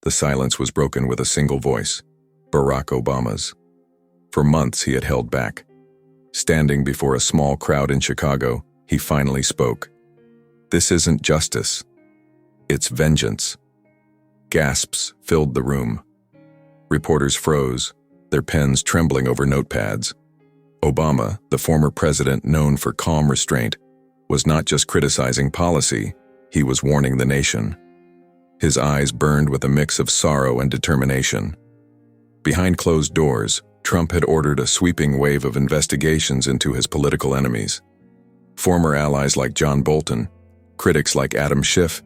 The silence was broken with a single voice, Barack Obama's. For months he had held back. Standing before a small crowd in Chicago, he finally spoke. "This isn't justice. It's vengeance." Gasps filled the room. Reporters froze, their pens trembling over notepads. Obama, the former president known for calm restraint, was not just criticizing policy, he was warning the nation. His eyes burned with a mix of sorrow and determination. Behind closed doors, Trump had ordered a sweeping wave of investigations into his political enemies. Former allies like John Bolton, critics like Adam Schiff,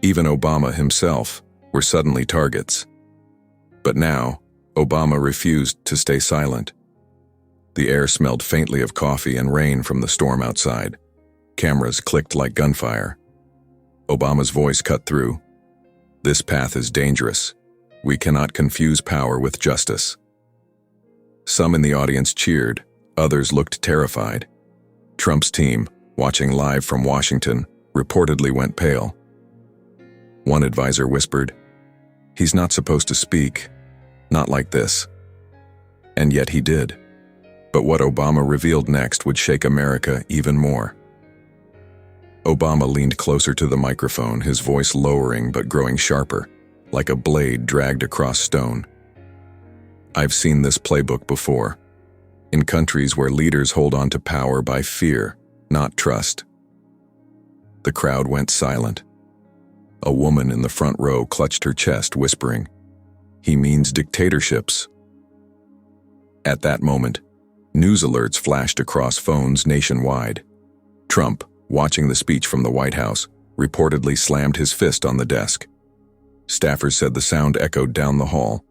even Obama himself, were suddenly targets. But now, Obama refused to stay silent. The air smelled faintly of coffee and rain from the storm outside. Cameras clicked like gunfire. Obama's voice cut through. "This path is dangerous. We cannot confuse power with justice." Some in the audience cheered, others looked terrified. Trump's team, watching live from Washington, reportedly went pale. One advisor whispered, "He's not supposed to speak. Not like this." And yet he did. But what Obama revealed next would shake America even more. Obama leaned closer to the microphone, his voice lowering but growing sharper, like a blade dragged across stone. "I've seen this playbook before, in countries where leaders hold on to power by fear, not trust." The crowd went silent. A woman in the front row clutched her chest, whispering, "He means dictatorships." At that moment, news alerts flashed across phones nationwide. Trump, watching the speech from the White House, reportedly slammed his fist on the desk. Staffers said the sound echoed down the hall.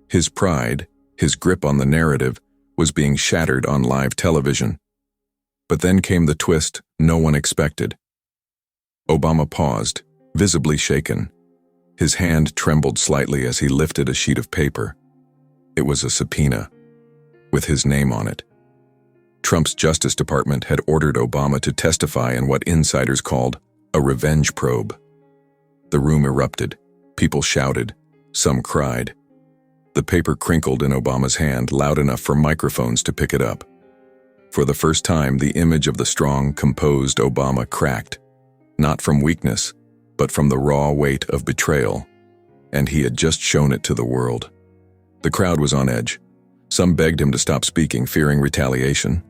His pride, his grip on the narrative, was being shattered on live television. But then came the twist no one expected. Obama paused, visibly shaken. His hand trembled slightly as he lifted a sheet of paper. It was a subpoena, with his name on it. Trump's Justice Department had ordered Obama to testify in what insiders called a revenge probe. The room erupted. People shouted. Some cried. The paper crinkled in Obama's hand loud enough for microphones to pick it up. For the first time, the image of the strong, composed Obama cracked, not from weakness, but from the raw weight of betrayal. And he had just shown it to the world. The crowd was on edge. Some begged him to stop speaking, fearing retaliation.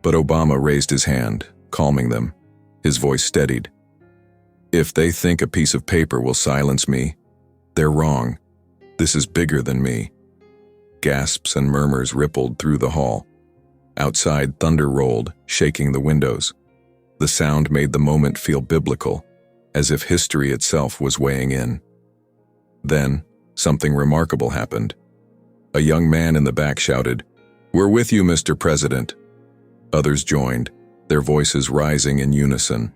But Obama raised his hand, calming them. His voice steadied. "If they think a piece of paper will silence me, they're wrong. This is bigger than me." Gasps and murmurs rippled through the hall. Outside, thunder rolled, shaking the windows. The sound made the moment feel biblical, as if history itself was weighing in. Then, something remarkable happened. A young man in the back shouted, "We're with you, Mr. President." Others joined, their voices rising in unison.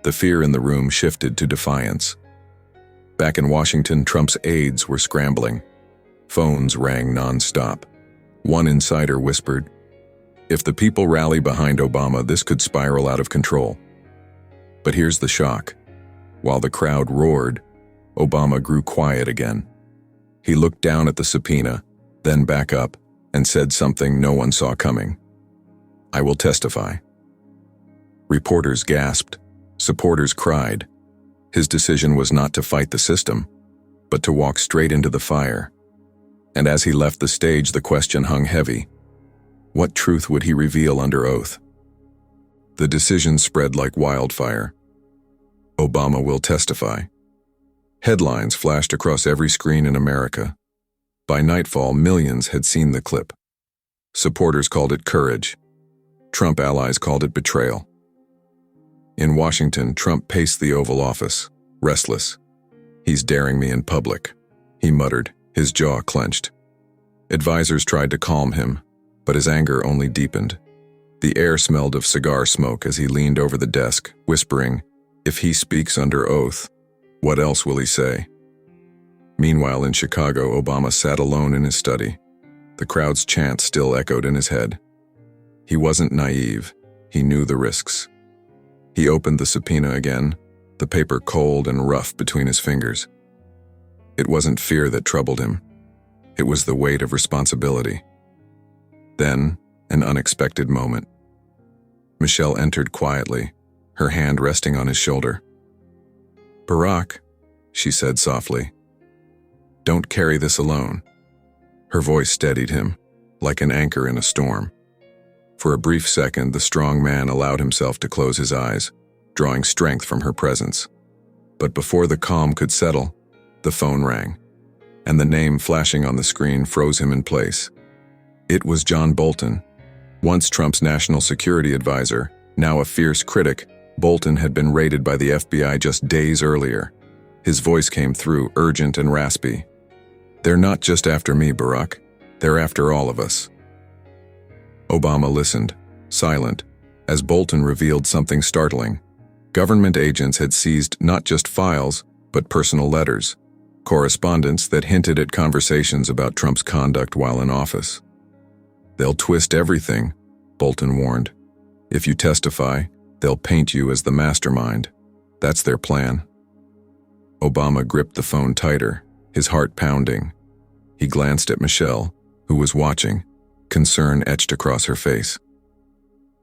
The fear in the room shifted to defiance. Back in Washington, Trump's aides were scrambling. Phones rang non-stop. One insider whispered, "If the people rally behind Obama, this could spiral out of control." But here's the shock. While the crowd roared, Obama grew quiet again. He looked down at the subpoena, then back up, and said something no one saw coming. "I will testify." Reporters gasped. Supporters cried. His decision was not to fight the system, but to walk straight into the fire. And as he left the stage, the question hung heavy. What truth would he reveal under oath? The decision spread like wildfire. Obama will testify. Headlines flashed across every screen in America. By nightfall, millions had seen the clip. Supporters called it courage. Trump allies called it betrayal. In Washington, Trump paced the Oval Office, restless. "He's daring me in public," he muttered, his jaw clenched. Advisors tried to calm him, but his anger only deepened. The air smelled of cigar smoke as he leaned over the desk, whispering, "If he speaks under oath, what else will he say?" Meanwhile, in Chicago, Obama sat alone in his study. The crowd's chant still echoed in his head. He wasn't naive. He knew the risks. He opened the subpoena again, the paper cold and rough between his fingers. It wasn't fear that troubled him. It was the weight of responsibility. Then, an unexpected moment. Michelle entered quietly, her hand resting on his shoulder. "Barack," she said softly, "don't carry this alone." Her voice steadied him, like an anchor in a storm. For a brief second, the strong man allowed himself to close his eyes, drawing strength from her presence. But before the calm could settle, the phone rang, and the name flashing on the screen froze him in place. It was John Bolton. Once Trump's national security advisor, now a fierce critic, Bolton had been raided by the FBI just days earlier. His voice came through, urgent and raspy. "They're not just after me, Barack. They're after all of us." Obama listened, silent, as Bolton revealed something startling. Government agents had seized not just files, but personal letters, correspondence that hinted at conversations about Trump's conduct while in office. "They'll twist everything," Bolton warned. "If you testify, they'll paint you as the mastermind. That's their plan." Obama gripped the phone tighter, his heart pounding. He glanced at Michelle, who was watching, concern etched across her face.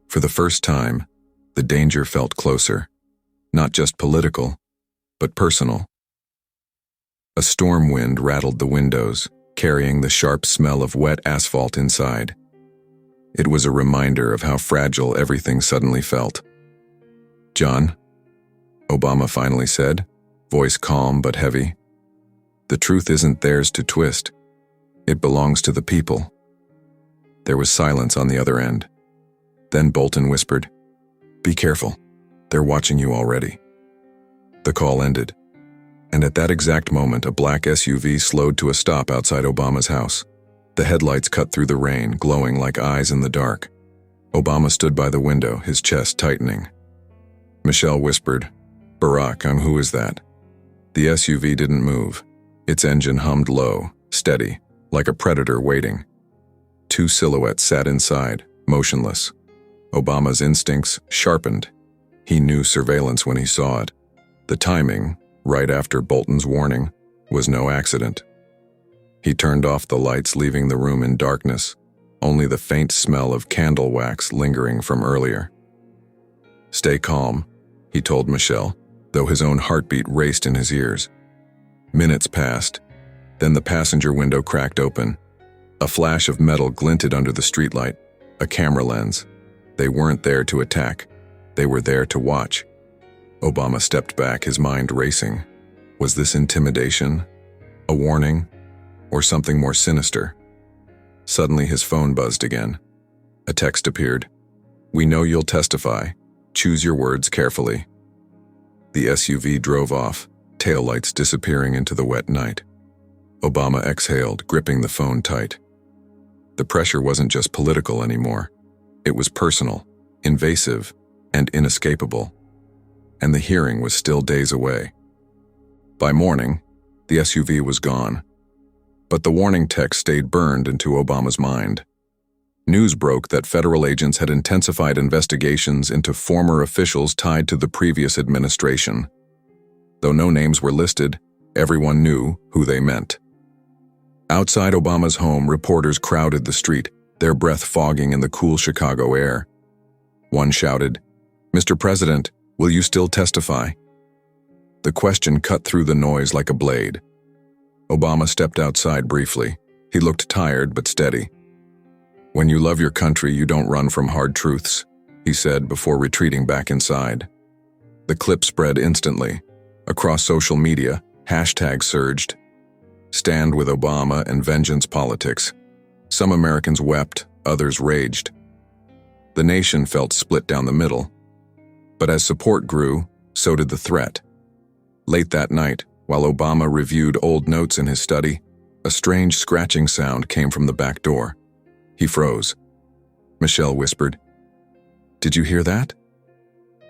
For the first time, the danger felt closer, not just political, but personal. A storm wind rattled the windows, carrying the sharp smell of wet asphalt inside. It was a reminder of how fragile everything suddenly felt. "John," Obama finally said, voice calm but heavy, "the truth isn't theirs to twist. It belongs to the people." There was silence on the other end. Then Bolton whispered, "Be careful. They're watching you already." The call ended, and at that exact moment a black SUV slowed to a stop outside Obama's house. The headlights cut through the rain, glowing like eyes in the dark. Obama stood by the window, his chest tightening. Michelle whispered, "Barack, who is that?" The SUV didn't move. Its engine hummed low, steady, like a predator waiting. Two silhouettes sat inside, motionless. Obama's instincts sharpened. He knew surveillance when he saw it. The timing, right after Bolton's warning, was no accident. He turned off the lights, leaving the room in darkness, only the faint smell of candle wax lingering from earlier. "Stay calm," he told Michelle, though his own heartbeat raced in his ears. Minutes passed, then the passenger window cracked open. A flash of metal glinted under the streetlight, a camera lens. They weren't there to attack. They were there to watch. Obama stepped back, his mind racing. Was this intimidation? A warning? Or something more sinister? Suddenly his phone buzzed again. A text appeared. "We know you'll testify. Choose your words carefully." The SUV drove off, taillights disappearing into the wet night. Obama exhaled, gripping the phone tight. The pressure wasn't just political anymore. It was personal, invasive, and inescapable. And the hearing was still days away. By morning, the SUV was gone. But the warning text stayed burned into Obama's mind. News broke that federal agents had intensified investigations into former officials tied to the previous administration. Though no names were listed, everyone knew who they meant. Outside Obama's home, reporters crowded the street, their breath fogging in the cool Chicago air. One shouted, "Mr. President, will you still testify?" The question cut through the noise like a blade. Obama stepped outside briefly. He looked tired but steady. "When you love your country, you don't run from hard truths," he said before retreating back inside. The clip spread instantly. Across social media, hashtags surged. Stand with Obama and vengeance politics. Some Americans wept, others raged. The nation felt split down the middle. But as support grew, so did the threat. Late that night, while Obama reviewed old notes in his study, a strange scratching sound came from the back door. He froze. Michelle whispered, "Did you hear that?"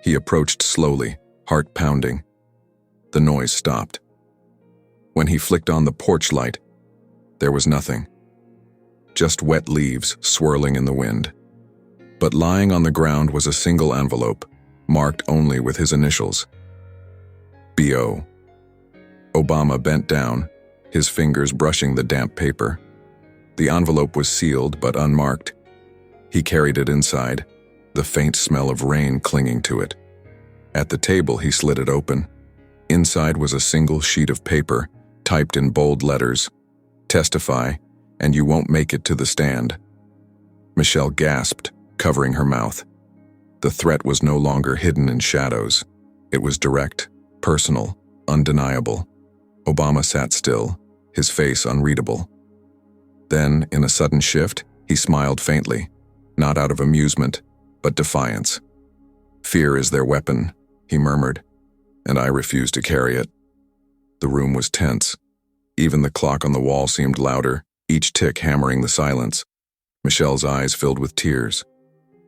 He approached slowly, heart pounding. The noise stopped. When he flicked on the porch light, there was nothing. Just wet leaves swirling in the wind. But lying on the ground was a single envelope, marked only with his initials. B.O. Obama bent down, his fingers brushing the damp paper. The envelope was sealed but unmarked. He carried it inside, the faint smell of rain clinging to it. At the table, he slid it open. Inside was a single sheet of paper, typed in bold letters, "Testify, and you won't make it to the stand." Michelle gasped, covering her mouth. The threat was no longer hidden in shadows. It was direct, personal, undeniable. Obama sat still, his face unreadable. Then, in a sudden shift, he smiled faintly, not out of amusement, but defiance. "Fear is their weapon," he murmured, "and I refuse to carry it." The room was tense. Even the clock on the wall seemed louder, each tick hammering the silence. Michelle's eyes filled with tears.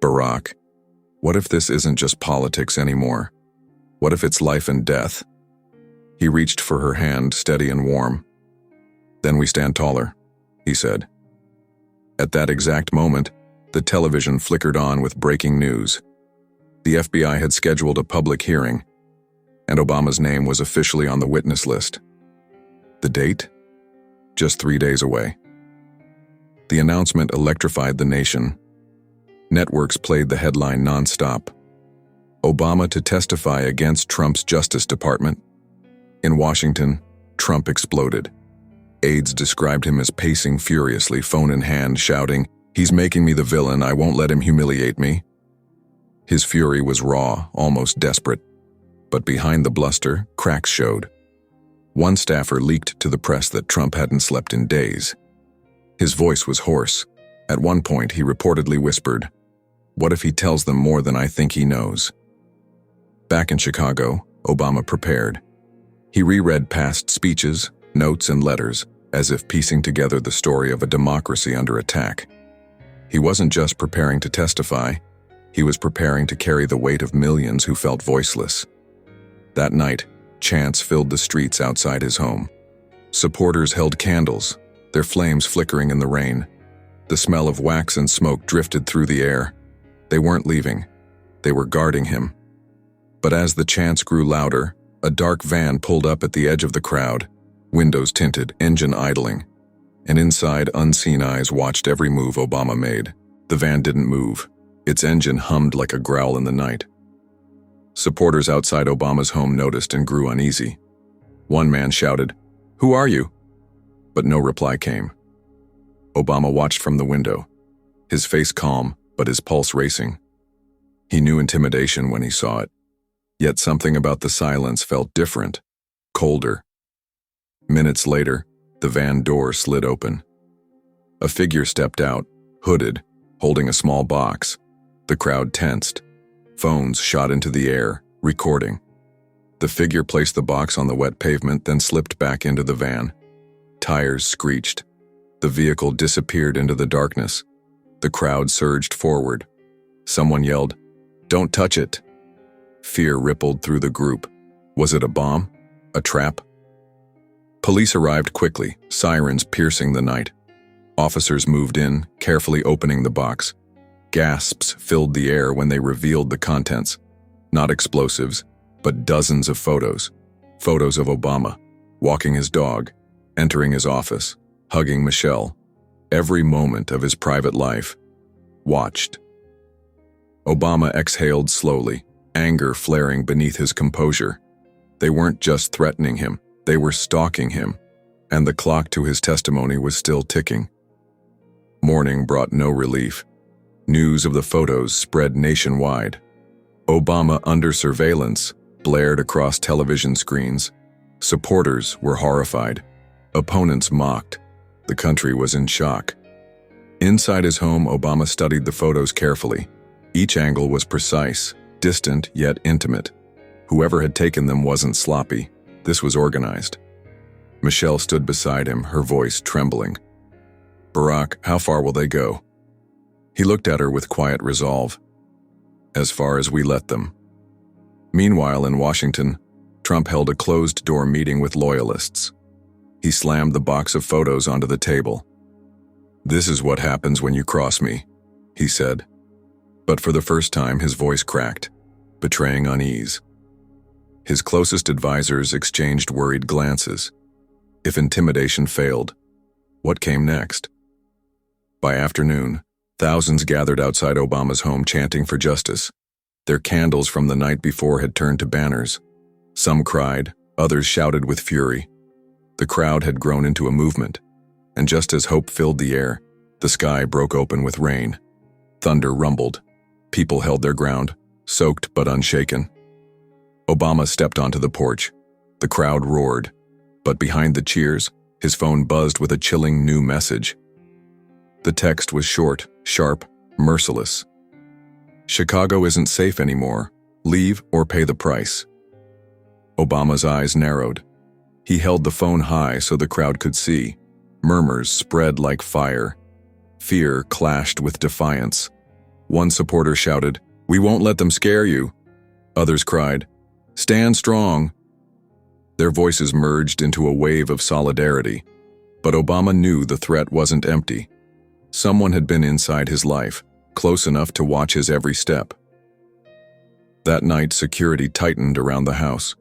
"Barack, what if this isn't just politics anymore? What if it's life and death?" He reached for her hand, steady and warm. "Then we stand taller," he said. At that exact moment, the television flickered on with breaking news. The FBI had scheduled a public hearing, and Obama's name was officially on the witness list. The date? Just 3 days away. The announcement electrified the nation. Networks played the headline nonstop. Obama to testify against Trump's Justice Department. In Washington, Trump exploded. Aides described him as pacing furiously, phone in hand, shouting, "He's making me the villain, I won't let him humiliate me." His fury was raw, almost desperate. But behind the bluster, cracks showed. One staffer leaked to the press that Trump hadn't slept in days. His voice was hoarse. At one point, he reportedly whispered, "What if he tells them more than I think he knows?" Back in Chicago, Obama prepared. He reread past speeches, notes, and letters, as if piecing together the story of a democracy under attack. He wasn't just preparing to testify, he was preparing to carry the weight of millions who felt voiceless. That night, chants filled the streets outside his home. Supporters held candles, their flames flickering in the rain. The smell of wax and smoke drifted through the air. They weren't leaving. They were guarding him. But as the chants grew louder, a dark van pulled up at the edge of the crowd, windows tinted, engine idling. And inside, unseen eyes watched every move Obama made. The van didn't move. Its engine hummed like a growl in the night. Supporters outside Obama's home noticed and grew uneasy. One man shouted, "Who are you?" But no reply came. Obama watched from the window, his face calm, but his pulse racing. He knew intimidation when he saw it. Yet something about the silence felt different, colder. Minutes later, the van door slid open. A figure stepped out, hooded, holding a small box. The crowd tensed. Phones shot into the air, recording. The figure placed the box on the wet pavement, then slipped back into the van. Tires screeched. The vehicle disappeared into the darkness. The crowd surged forward. Someone yelled, "Don't touch it!" Fear rippled through the group. Was it a bomb? A trap? Police arrived quickly, sirens piercing the night. Officers moved in, carefully opening the box. Gasps filled the air when they revealed the contents. Not explosives, but dozens of photos. Photos of Obama, walking his dog, entering his office, hugging Michelle. Every moment of his private life. Watched. Obama exhaled slowly, anger flaring beneath his composure. They weren't just threatening him, they were stalking him, and the clock to his testimony was still ticking. Morning brought no relief. News of the photos spread nationwide. Obama under surveillance blared across television screens. Supporters were horrified. Opponents mocked. The country was in shock. Inside his home, Obama studied the photos carefully. Each angle was precise, distant yet intimate. Whoever had taken them wasn't sloppy. This was organized. Michelle stood beside him, her voice trembling. "Barack, how far will they go?" He looked at her with quiet resolve. "As far as we let them." Meanwhile, in Washington, Trump held a closed-door meeting with loyalists. He slammed the box of photos onto the table. "This is what happens when you cross me," he said. But for the first time, his voice cracked, betraying unease. His closest advisors exchanged worried glances. If intimidation failed, what came next? By afternoon, thousands gathered outside Obama's home chanting for justice. Their candles from the night before had turned to banners. Some cried, others shouted with fury. The crowd had grown into a movement, and just as hope filled the air, the sky broke open with rain. Thunder rumbled. People held their ground, soaked but unshaken. Obama stepped onto the porch. The crowd roared, but behind the cheers, his phone buzzed with a chilling new message. The text was short, sharp, merciless. "Chicago isn't safe anymore. Leave or pay the price." Obama's eyes narrowed. He held the phone high so the crowd could see. Murmurs spread like fire. Fear clashed with defiance. One supporter shouted, "We won't let them scare you." Others cried, "Stand strong." Their voices merged into a wave of solidarity. But Obama knew the threat wasn't empty. Someone had been inside his life, close enough to watch his every step. That night, security tightened around the house.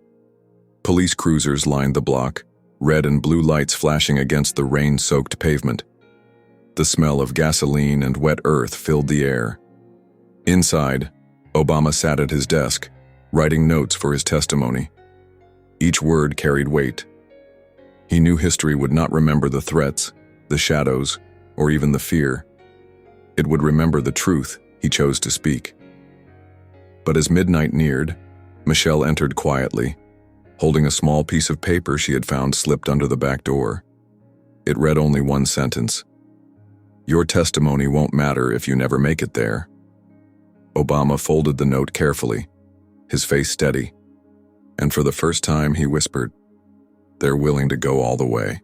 Police cruisers lined the block, red and blue lights flashing against the rain-soaked pavement. The smell of gasoline and wet earth filled the air. Inside, Obama sat at his desk, writing notes for his testimony. Each word carried weight. He knew history would not remember the threats, the shadows, or even the fear. It would remember the truth he chose to speak. But as midnight neared, Michelle entered quietly, holding a small piece of paper she had found slipped under the back door. It read only one sentence. "Your testimony won't matter if you never make it there." Obama folded the note carefully, his face steady, and for the first time he whispered, "They're willing to go all the way."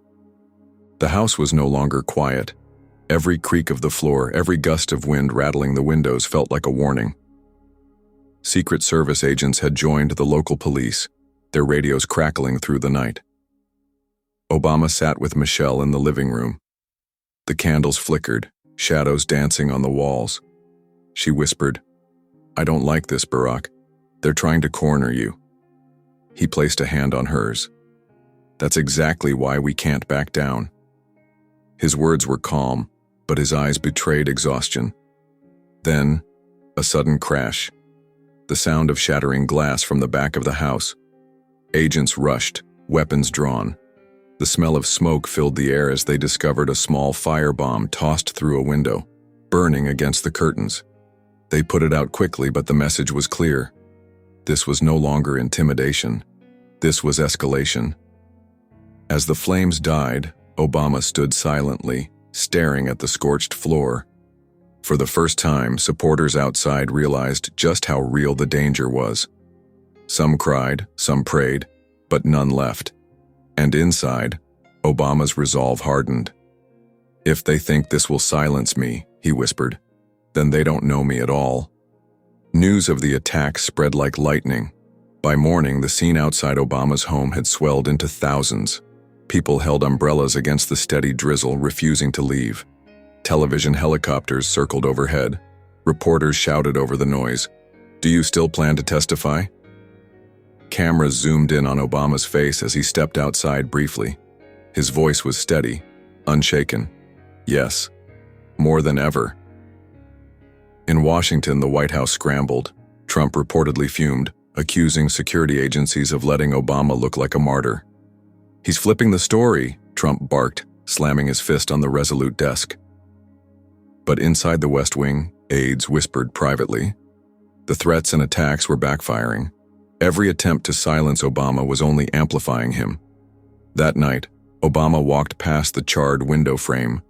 The house was no longer quiet. Every creak of the floor, every gust of wind rattling the windows felt like a warning. Secret Service agents had joined the local police, their radios crackling through the night. Obama sat with Michelle in the living room. The candles flickered, shadows dancing on the walls. She whispered, "I don't like this, Barack. They're trying to corner you." He placed a hand on hers. "That's exactly why we can't back down." His words were calm, but his eyes betrayed exhaustion. Then, a sudden crash. The sound of shattering glass from the back of the house. Agents rushed, weapons drawn. The smell of smoke filled the air as they discovered a small firebomb tossed through a window, burning against the curtains. They put it out quickly, but the message was clear. This was no longer intimidation. This was escalation. As the flames died, Obama stood silently, staring at the scorched floor. For the first time, supporters outside realized just how real the danger was. Some cried, some prayed, but none left. And inside, Obama's resolve hardened. "If they think this will silence me," he whispered, "then they don't know me at all." News of the attack spread like lightning. By morning, the scene outside Obama's home had swelled into thousands. People held umbrellas against the steady drizzle, refusing to leave. Television helicopters circled overhead. Reporters shouted over the noise, "Do you still plan to testify?" Cameras zoomed in on Obama's face as he stepped outside briefly. His voice was steady, unshaken. "Yes, more than ever." In Washington, the White House scrambled. Trump reportedly fumed, accusing security agencies of letting Obama look like a martyr. "He's flipping the story," Trump barked, slamming his fist on the resolute desk. But inside the West Wing, aides whispered privately. The threats and attacks were backfiring. Every attempt to silence Obama was only amplifying him. That night, Obama walked past the charred window frame,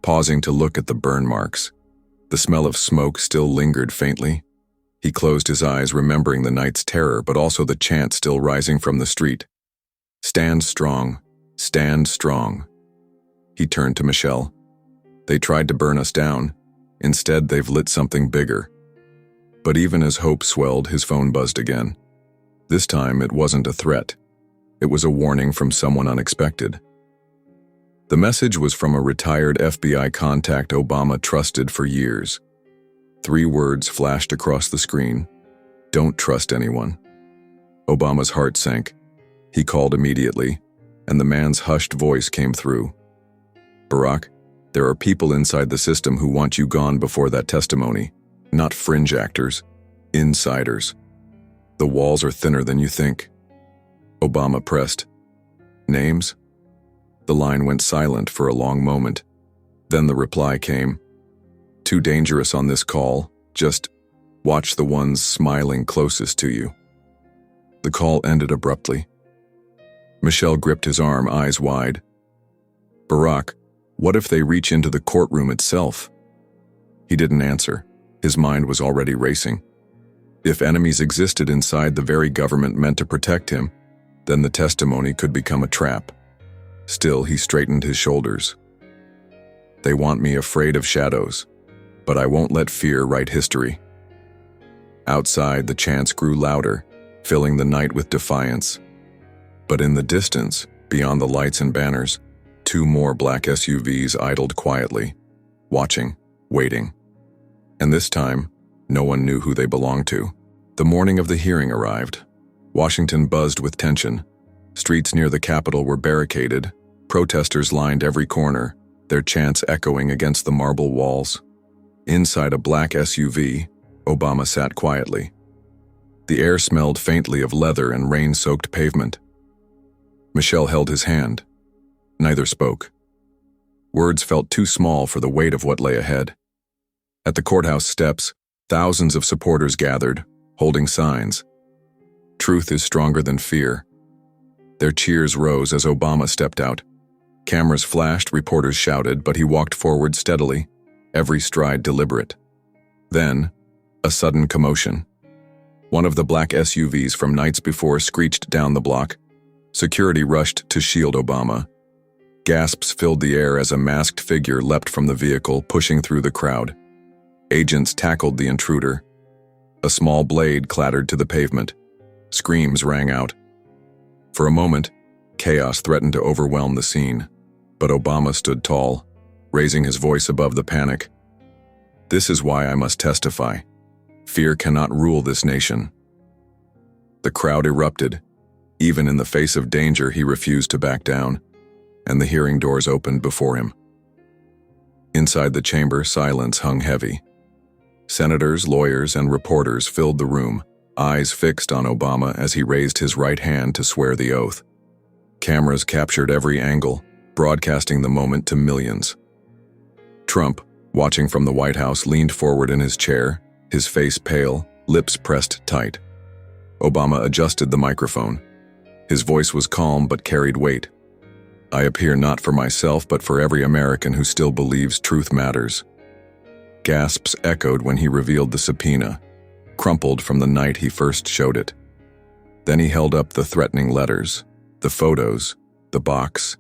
pausing to look at the burn marks. The smell of smoke still lingered faintly. He closed his eyes, remembering the night's terror, but also the chant still rising from the street. "Stand strong, stand strong." He turned to Michelle. "They tried to burn us down. Instead, they've lit something bigger." But even as hope swelled, his phone buzzed again. This time, it wasn't a threat. It was a warning from someone unexpected. The message was from a retired FBI contact Obama trusted for years. 3 words flashed across the screen. "Don't trust anyone." Obama's heart sank. He called immediately. and the man's hushed voice came through. "Barack, there are people inside the system who want you gone before that testimony. Not fringe actors, insiders. The walls are thinner than you think." Obama pressed. "Names?" The line went silent for a long moment. Then the reply came. "Too dangerous on this call. Just watch the ones smiling closest to you." The call ended abruptly. Michelle gripped his arm, eyes wide. "Barack, what if they reach into the courtroom itself?" He didn't answer. His mind was already racing. If enemies existed inside the very government meant to protect him, then the testimony could become a trap. Still, he straightened his shoulders. "They want me afraid of shadows, but I won't let fear write history." Outside, the chants grew louder, filling the night with defiance. But in the distance, beyond the lights and banners, 2 more black SUVs idled quietly, watching, waiting. And this time, no one knew who they belonged to. The morning of the hearing arrived. Washington buzzed with tension. Streets near the Capitol were barricaded. Protesters lined every corner, their chants echoing against the marble walls. Inside a black SUV, Obama sat quietly. The air smelled faintly of leather and rain-soaked pavement. Michelle held his hand. Neither spoke. Words felt too small for the weight of what lay ahead. At the courthouse steps, thousands of supporters gathered, holding signs. "Truth is stronger than fear." Their cheers rose as Obama stepped out. Cameras flashed, reporters shouted, but he walked forward steadily, every stride deliberate. Then, a sudden commotion. One of the black SUVs from nights before screeched down the block. Security rushed to shield Obama. Gasps filled the air as a masked figure leapt from the vehicle, pushing through the crowd. Agents tackled the intruder. A small blade clattered to the pavement. Screams rang out. For a moment, chaos threatened to overwhelm the scene, but Obama stood tall, raising his voice above the panic. "This is why I must testify. Fear cannot rule this nation." The crowd erupted. Even in the face of danger, he refused to back down, and the hearing doors opened before him. Inside the chamber, silence hung heavy. Senators, lawyers, and reporters filled the room, eyes fixed on Obama as he raised his right hand to swear the oath. Cameras captured every angle, broadcasting the moment to millions. Trump, watching from the White House, leaned forward in his chair, his face pale, lips pressed tight. Obama adjusted the microphone. His voice was calm but carried weight. "I appear not for myself but for every American who still believes truth matters." Gasps echoed when he revealed the subpoena, crumpled from the night he first showed it. Then he held up the threatening letters, the photos, the box.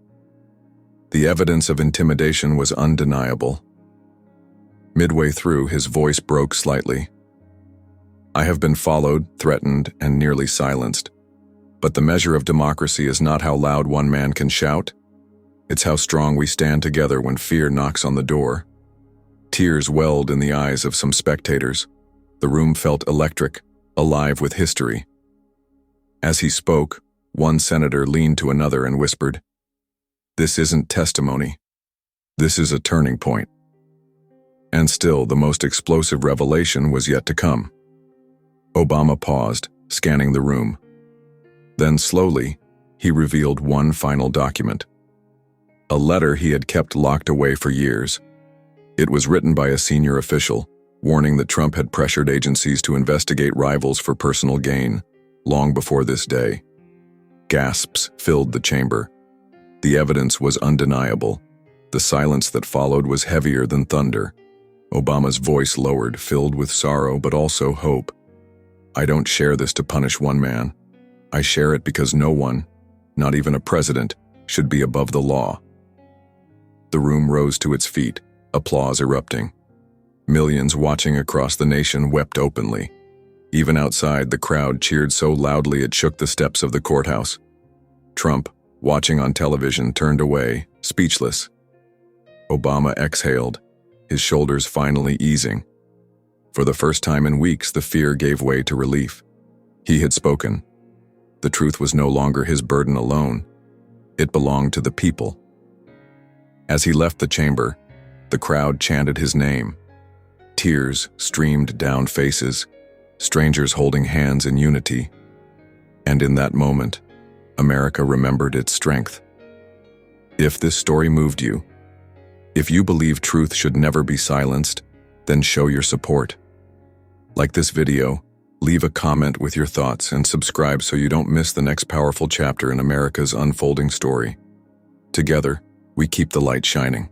The evidence of intimidation was undeniable. Midway through, his voice broke slightly. "I have been followed, threatened, and nearly silenced. But the measure of democracy is not how loud one man can shout. It's how strong we stand together when fear knocks on the door." Tears welled in the eyes of some spectators. The room felt electric, alive with history. As he spoke, one senator leaned to another and whispered, "This isn't testimony. This is a turning point." And still, the most explosive revelation was yet to come. Obama paused, scanning the room. Then slowly, he revealed one final document. A letter he had kept locked away for years. It was written by a senior official, warning that Trump had pressured agencies to investigate rivals for personal gain, long before this day. Gasps filled the chamber. The evidence was undeniable. The silence that followed was heavier than thunder. Obama's voice lowered, filled with sorrow but also hope. "I don't share this to punish one man. I share it because no one, not even a president, should be above the law." The room rose to its feet, applause erupting. Millions watching across the nation wept openly. Even outside, the crowd cheered so loudly it shook the steps of the courthouse. Trump, watching on television, turned away, speechless. Obama exhaled, his shoulders finally easing. For the first time in weeks, the fear gave way to relief. He had spoken. The truth was no longer his burden alone. It belonged to the people. As he left the chamber, the crowd chanted his name. Tears streamed down faces, strangers holding hands in unity. And in that moment, America remembered its strength. If this story moved you, if you believe truth should never be silenced, then show your support. Like this video, leave a comment with your thoughts and subscribe so you don't miss the next powerful chapter in America's unfolding story. Together, we keep the light shining.